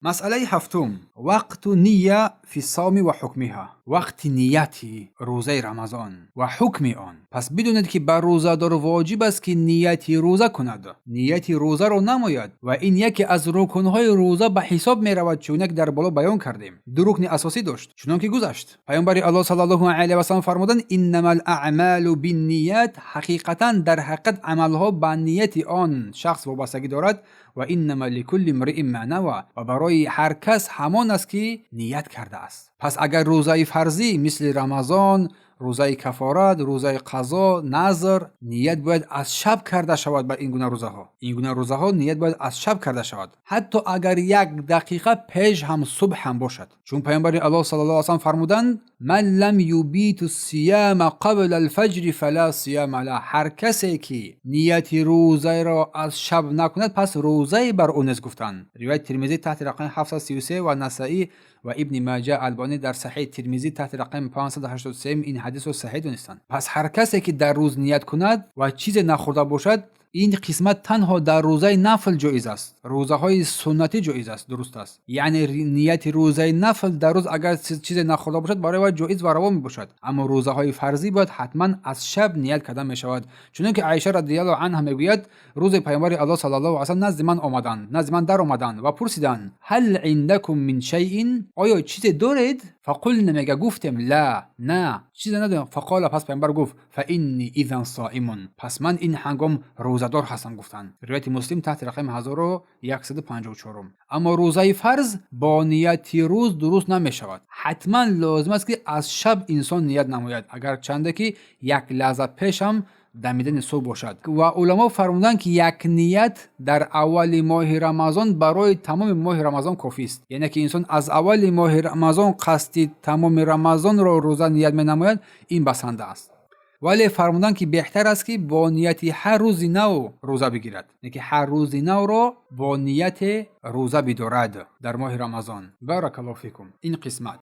مسئله هفتم وقت نیه فی الصوم و حکمها. وقت نیتی روزه رمضان و حکم آن. پس بدونید که بر روزه‌دار واجب است که نیتی روزه کند. نیتی روزه را نماید و این یکی از رکن‌های روزه به حساب می رود، چون یک در بالا بیان کردیم. دو رکن اساسی داشت چون که گذشت. پیامبر الله صلی الله علیه و سلم فرمودند انما الاعمال بالنیات. حقیقتا در حقیقت عملها به نیت آن شخص وابستگی دارد و انما لكل امرئ ما نوى. و برای هر کس همان است که نیت کرده است. پس اگر روزه فرضی مثل رمضان، روزه کفارت، روزه قضا، نذر، نیت باید از شب کرده شود. بر این گونه روزه ها نیت باید از شب کرده شود، حتی اگر 1 دقیقه پیش هم صبح هم باشد، چون پیامبر الله صلی الله علیه و سلم فرمودند من لم یبیت الصیام قبل الفجر فلا صیام له. هر کسی که نیت روزه را از شب نکند پس روزه بر او نیست. گفتند روایت ترمذی تحت رقم 733 و نسائی و ابن ماجه البانی در صحیح ترمذی تحت رقم 583 این حدیث رو صحیح دونستند. پس هر کسی که در روز نیت کند و چیز نخورده باشد، این قسمت تنها در روزه نفل جایز است. روزه های سنتی جایز است، درست است. یعنی نیت روزه نفل در روز اگر چیز نخورده باشد برای او جایز و روا می باشد، اما روزه های فرضی باید حتما از شب نیت کرده می شود. چون که عایشه رضی الله عنها میگوید روز پیامبر الله صلی الله علیه و سلم نزد من در آمدند و پرسیدند هل عندکم من شیء؟ آیا چیز دارید؟ فقلنا میگه گفتم لا، نه چیز ندارم. فقال پس پیامبر گفت فانی اذا صائم. پس من این هنگام روزدار هستم. گفتند روایت مسلم تحت رقم 1154. اما روزه فرض با نیت روز درست نمی شود. حتما لازم است که از شب انسان نیت نماید، اگر چنده که 1 لحظه پیش هم دمیدن صبح باشد. و علما فرمودند که یک نیت در اول ماه رمضان برای تمام ماه رمضان کافی است. یعنی که انسان از اول ماه رمضان قصد تمام رمضان را روزه نیت می نماید، این بسنده است. ولی فرمودند که بهتر است که با نیت هر روز نو روزه بگیرد، یعنی که هر روز نو را با نیت روزه بدارد در ماه رمضان. بارک الله فیکم. این قسمت